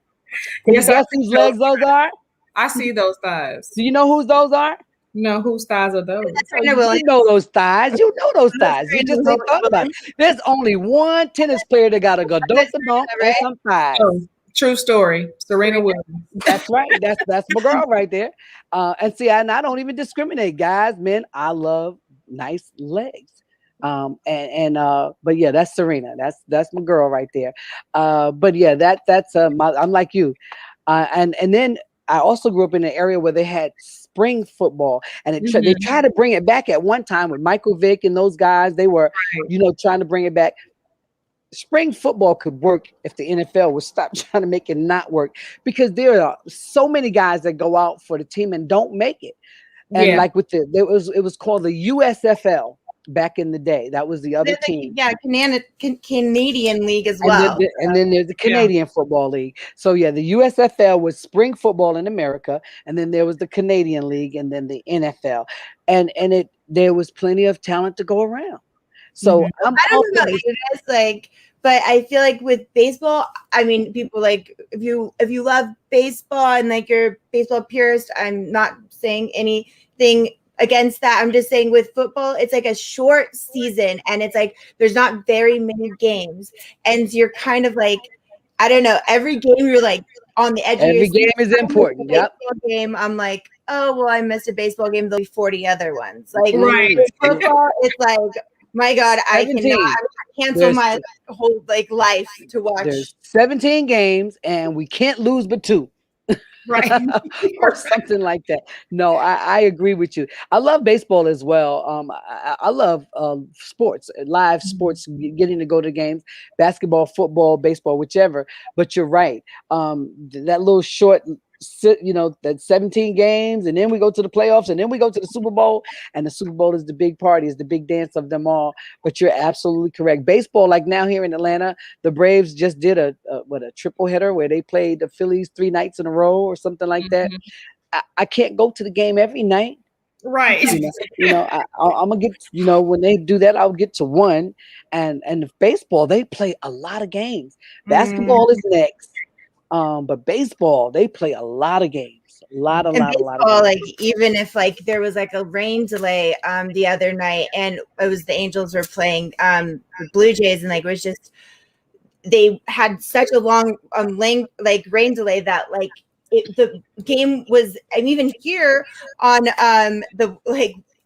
Can you guess whose legs those are? I see those thighs. Do you know whose those are? No, whose thighs are those? You know those thighs. You know those thighs. You just ain't thought about it. There's only one tennis player that got a godonka and some thighs. Oh, true story. Serena Williams. That's right. That's my girl right there. And see, I don't even discriminate, guys, men. I love nice legs. But yeah, that's Serena. That's my girl right there. But yeah, that's I'm like you. And then I also grew up in an area where they had spring football, and they tried to bring it back at one time with Michael Vick and those guys. They were, trying to bring it back. Spring football could work if the NFL would stop trying to make it not work, because there are so many guys that go out for the team and don't make it. And like it was called the USFL back in the day. That was the other team. Yeah, Canadian League as well. And then there's the Canadian Football League. So yeah, the USFL was spring football in America, and then there was the Canadian League, and then the NFL. And there was plenty of talent to go around. So I don't know what it is but I feel like with baseball, I mean, people like if you love baseball and like you're baseball purist, I'm not saying anything against that. I'm just saying with football, it's like a short season, and it's like there's not very many games, and you're kind of like, I don't know, every game you're like on the edge of your Every seat. game is important. Yep. Baseball game, I'm like, oh well, I missed a baseball game. There'll be 40 other ones. Like Right. football, it's like, my God, I 17. cannot cancel There's- my whole like life to watch. There's 17 games and we can't lose but 2. Right. Or something like that. No, I agree with you. I love baseball as well. I love sports, live sports, getting to go to games, basketball, football, baseball, whichever. But you're right. That little short, that 17 games, and then we go to the playoffs, and then we go to the Super Bowl, and the Super Bowl is the big party, is the big dance of them all. But you're absolutely correct. Baseball, like now here in Atlanta, the Braves just did a triple header where they played the Phillies 3 nights in a row or something like that. I can't go to the game every night. Right. I'm gonna get, when they do that, I'll get to one. And baseball, they play a lot of games. Basketball is next. But baseball, they play a lot of games. A lot of games. Like even if like there was like a rain delay the other night, and it was the Angels were playing the Blue Jays, and like it was just, they had such a long rain delay that like the game was, and even here on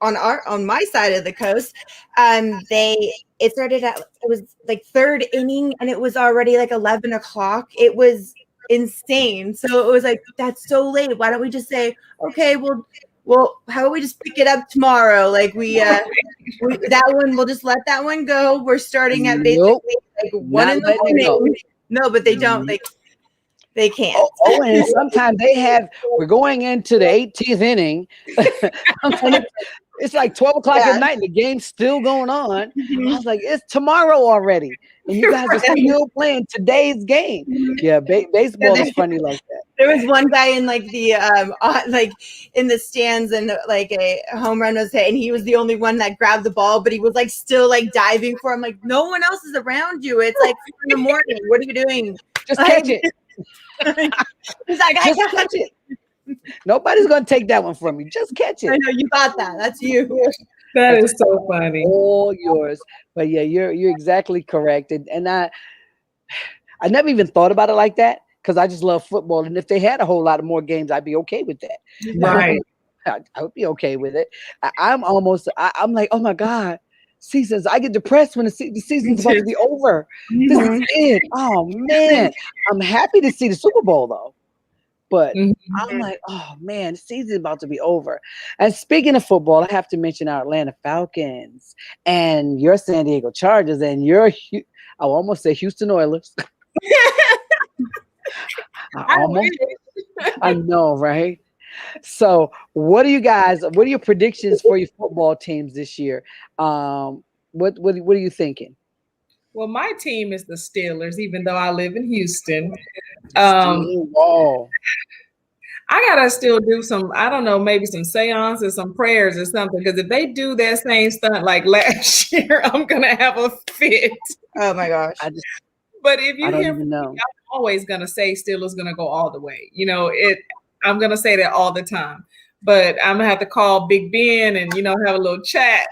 on my side of the coast, it started it was like 3rd inning, and it was already like 11 o'clock. It was insane. So it was like, that's so late. Why don't we just say, okay, well, how about we just pick it up tomorrow? Like that one, we'll just let that one go. We're starting at basically like 1 in the morning. No, but they don't. They can't. Oh, and sometimes we're going into the 18th inning. It's like 12 o'clock at night and the game's still going on. I was like, it's tomorrow already. And you guys are still playing today's game. Yeah, baseball is funny like that. There was one guy in like the in the stands, and like a home run was hit, and he was the only one that grabbed the ball, but he was like still like diving for him. Like, no one else is around you. It's like 4 in the morning. What are you doing? Just catch it. He's like, Just catch it. Nobody's gonna take that one from you. Just catch it. I know you got that. That's you. That is so funny. All yours. But yeah, you're exactly correct. And I never even thought about it like that, because I just love football. And if they had a whole lot of more games, I'd be okay with that. Right. I would be okay with it. I'm like, oh my God, seasons. I get depressed when the season's about to be over. This is it. Oh man. I'm happy to see the Super Bowl though. But I'm like, oh man, the season's about to be over. And speaking of football, I have to mention our Atlanta Falcons and your San Diego Chargers and your, I almost say Houston Oilers. I know, right? So what are your predictions for your football teams this year? What are you thinking? Well, my team is the Steelers, even though I live in Houston. I gotta still do some, I don't know, maybe some seances, some prayers or something. Because if they do that same stunt like last year, I'm gonna have a fit. Oh my gosh! But if you hear me, I'm always gonna say Steelers gonna go all the way. I'm gonna say that all the time. But I'm gonna have to call Big Ben and have a little chat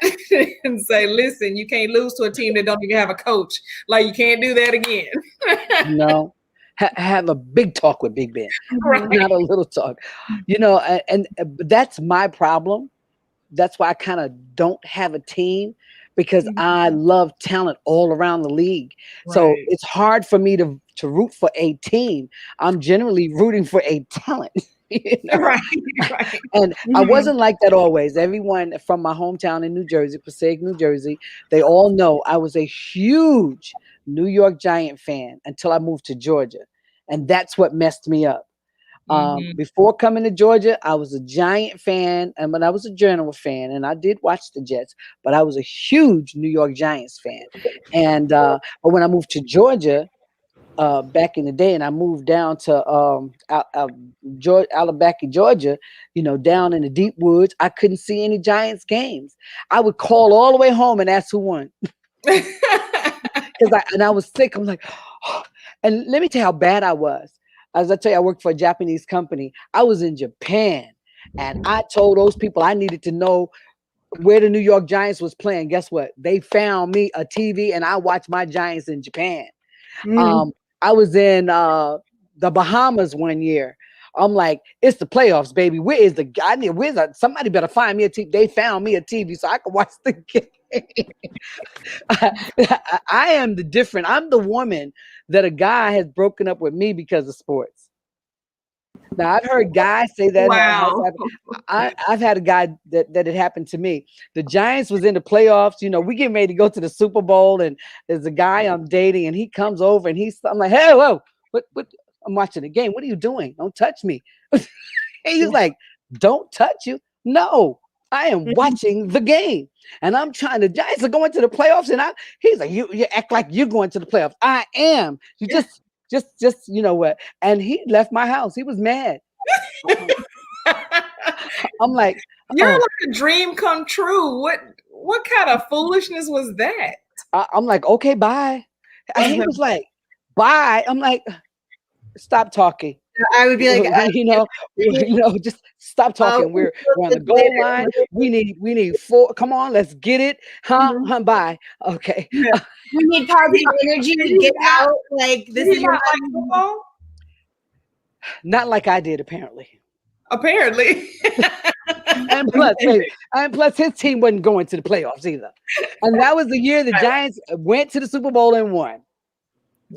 and say, listen, you can't lose to a team that don't even have a coach. Like, you can't do that again. No. Have a big talk with Big Ben, right. Not a little talk. And that's my problem. That's why I kind of don't have a team, because I love talent all around the league. Right. So it's hard for me to root for a team. I'm generally rooting for a talent. Right. And I wasn't like that always. Everyone from my hometown in New Jersey, Passaic, New Jersey, they all know I was a huge New York Giant fan until I moved to Georgia. And that's what messed me up. Before coming to Georgia, I was a Giant fan, and when I was a General fan, and I did watch the Jets, but I was a huge New York Giants fan. And but when I moved to Georgia, back in the day, and I moved down to Alabama, Georgia, down in the deep woods, I couldn't see any Giants games. I would call all the way home and ask who won. I was sick. I'm like, oh. And let me tell you how bad I was. As I tell you, I worked for a Japanese company. I was in Japan, and I told those people I needed to know where the New York Giants was playing. Guess what? They found me a TV, and I watched my Giants in Japan. I was in the Bahamas one year. I'm like, it's the playoffs, baby. Where is the guy? Somebody better find me a TV. They found me a TV so I could watch the game. I am the different. I'm the woman that a guy has broken up with me because of sports. Now I've heard guys say that. Wow. I've had a guy that it happened to me. The Giants was in the playoffs. You know, we getting ready to go to the Super Bowl, and there's a guy I'm dating, and he comes over, and I'm like, hey, whoa, what? I'm watching the game. What are you doing? Don't touch me. And he's like, don't touch you. No, I am watching the game. And I'm trying to, Giants are going to the playoffs. And he's like, you act like you're going to the playoffs. I am. You just, you know what? And he left my house. He was mad. I'm like, you're like a dream come true. What kind of foolishness was that? I'm like, okay, bye. And he was like, bye. I'm like, stop talking. I would be like, you know, just stop talking. We're on the goal line. We need 4. Come on, let's get it. Bye. Okay. We need positive energy to get out. Like this is not like football. Not like I did, apparently. And plus, his team wasn't going to the playoffs either. And that was the year the Giants went to the Super Bowl and won.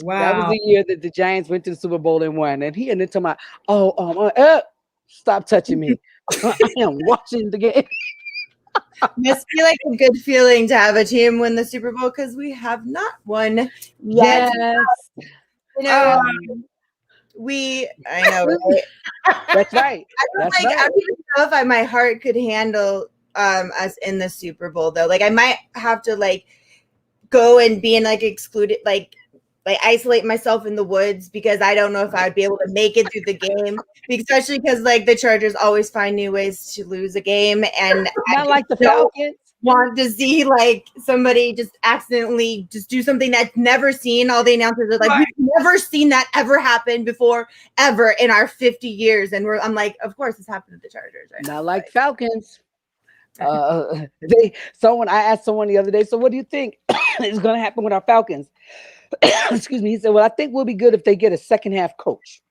Wow. That was the year that the Giants went to the Super Bowl and won. And he ended up my, stop touching me. I am watching the game. Must be like a good feeling to have a team win the Super Bowl because we have not won yet. Yes. You know, I know. Right? That's right. I don't even know if my heart could handle us in the Super Bowl though. Like I might have to like go and be in like excluded like isolate myself in the woods because I don't know if I would be able to make it through the game, especially because like the Chargers always find new ways to lose a game, and not like the Falcons. Want to see like somebody just accidentally just do something that's never seen. All the announcers are like, we've never seen that ever happen before, ever in our 50 years, and I'm like, of course, it's happened to the Chargers. Right not now. like Falcons. I asked someone the other day, so what do you think is going to happen with our Falcons? Excuse me. He said, well, I think we'll be good if they get a second half coach.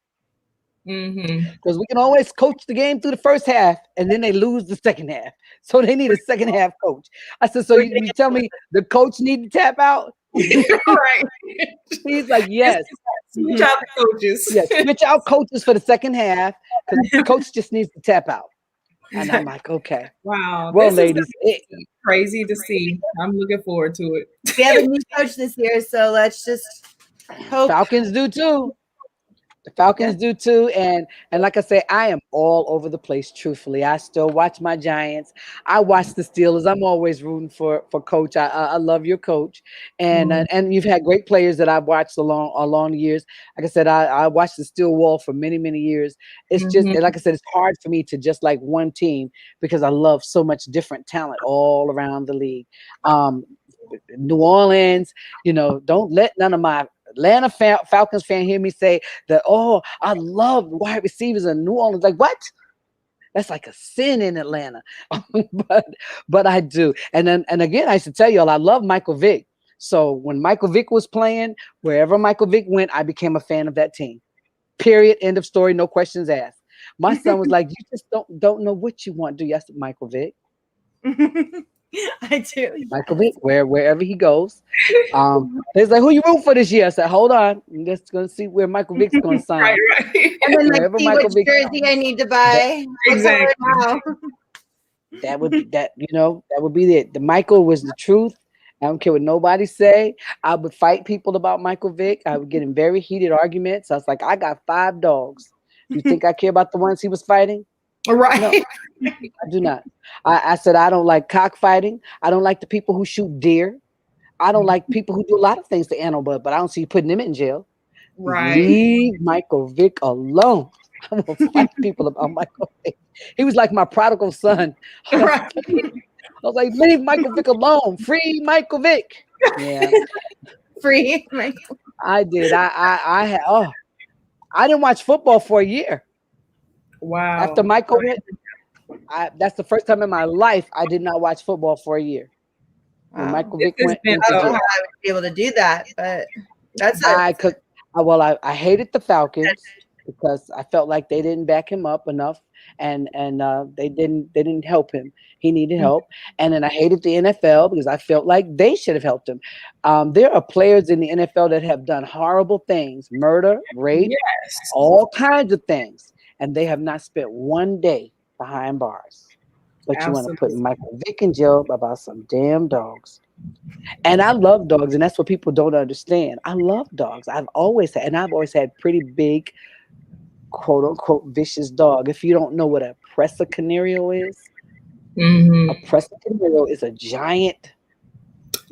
Because we can always coach the game through the first half and then they lose the second half. So they need a second half coach. I said, so you tell me the coach need to tap out? Right. He's like, yes. Switch out the coaches. Yes, switch out coaches for the second half because the coach just needs to tap out. And I'm like, okay. Wow. Well, ladies, crazy to see. I'm looking forward to it. We have a new coach this year, so let's just hope. Falcons do too. The Falcons do too. And like I say, I am all over the place, truthfully. I still watch my Giants. I watch the Steelers. I'm always rooting for Coach. I love your coach. And you've had great players that I've watched along the years. Like I said, I watched the Steel Wall for many, many years. It's just, like I said, it's hard for me to just like one team because I love so much different talent all around the league. New Orleans, don't let none of my Atlanta Falcons fan hear me say that, oh, I love wide receivers in New Orleans. Like, what? That's like a sin in Atlanta. but I do. And again, I should tell y'all, I love Michael Vick. So when Michael Vick was playing, wherever Michael Vick went, I became a fan of that team. Period. End of story. No questions asked. My son was like, you just don't know what you want, do you? I said, Michael Vick. I do. Michael Vick, wherever he goes. He's like, who you root for this year? I said, hold on. I'm just going to see where Michael Vick's going to sign. Right. And then like, see which jersey I need to buy. Exactly. That would be it. The Michael was the truth. I don't care what nobody say. I would fight people about Michael Vick. I would get in very heated arguments. I was like, I got 5 dogs. You think I care about the ones he was fighting? Right. No, I do not. I said I don't like cockfighting. I don't like the people who shoot deer. I don't like people who do a lot of things to animals, but I don't see you putting them in jail. Right. Leave Michael Vick alone. I'm gonna fight people about Michael Vick. He was like my prodigal son. Right. I was like, leave Michael Vick alone. Free Michael Vick. Yeah. Free Michael. I did. I didn't watch football for a year. Wow. After Michael went, that's the first time in my life I did not watch football for a year. When Michael Vick went, I don't know how I would be able to do that, but that's I I hated the Falcons because I felt like they didn't back him up enough, and they didn't help him. He needed help, and then I hated the NFL because I felt like they should have helped him. There are players in the NFL that have done horrible things, murder, rape, Yes. all kinds of things, and they have not spent one day behind bars. But you want to put Absolutely. Michael Vick in jail about some damn dogs. And I love dogs, and that's what people don't understand. I love dogs. I've always had pretty big, quote unquote, vicious dog. If you don't know what a Presa Canario is, Mhm. a Presa Canario is a giant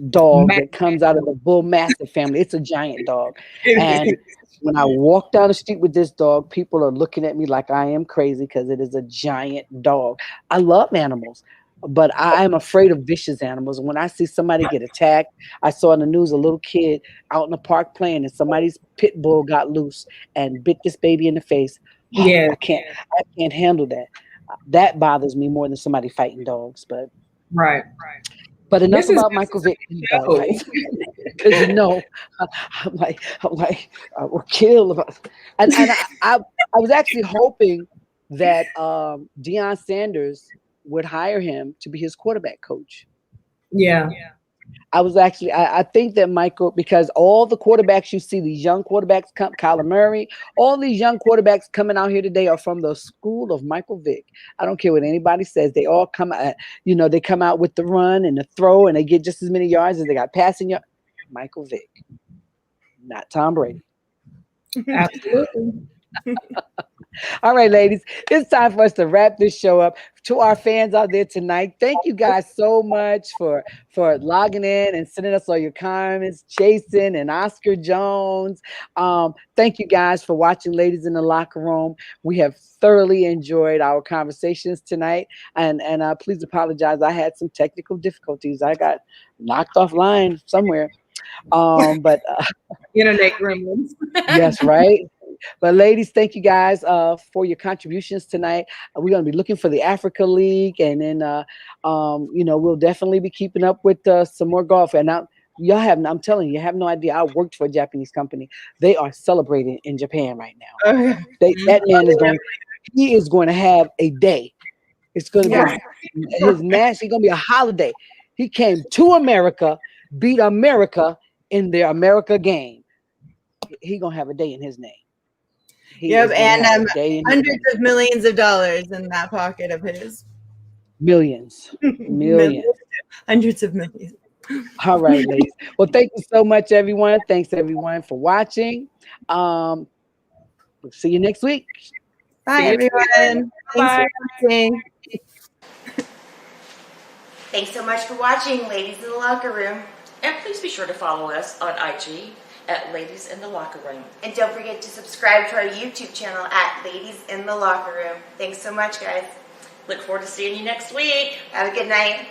dog that comes out of the Bull Mastiff family. It's a giant dog. And when I walk down the street with this dog, people are looking at me like I am crazy because it is a giant dog. I love animals, but I am afraid of vicious animals. When I see somebody get attacked, I saw in the news a little kid out in the park playing, and somebody's pit bull got loose and bit this baby in the face. Yeah. I can't handle that. That bothers me more than somebody fighting dogs. Right. But enough This is about just Michael a Vick. show. Because I'm like, I will kill. And I was actually hoping that Deion Sanders would hire him to be his quarterback coach. Yeah. I think that Michael, because all the quarterbacks you see, these young quarterbacks, Kyler Murray, all these young quarterbacks coming out here today are from the school of Michael Vick. I don't care what anybody says. They all come out, they come out with the run and the throw, and they get just as many yards as they got passing yards. Michael Vick, not Tom Brady. Absolutely. All right, ladies, it's time for us to wrap this show up. To our fans out there tonight, thank you guys so much for logging in and sending us all your comments. Jason and Oscar Jones. Thank you guys for watching Ladies in the Locker Room. We have thoroughly enjoyed our conversations tonight. And please apologize. I had some technical difficulties. I got knocked offline somewhere. But Internet gremlins. yes, right. But ladies, thank you guys for your contributions tonight. We're going to be looking for the Africa League, and then we'll definitely be keeping up with some more golf. And I'm telling you, you have no idea. I worked for a Japanese company. They are celebrating in Japan right now. That man is going to have a day. It's going to be his match. It's going to be a holiday. He came to America, beat America in their America game. He's going to have a day in his name. And hundreds of millions of dollars in that pocket of his. Millions. Hundreds of millions. All right, ladies. Well, thank you so much, everyone. Thanks, everyone, for watching. We'll see you next week. Bye, everyone. Thanks for watching. Thanks so much for watching Ladies in the Locker Room. And please be sure to follow us on IG at Ladies in the Locker Room. And don't forget to subscribe to our YouTube channel at Ladies in the Locker Room. Thanks so much, guys. Look forward to seeing you next week. Have a good night.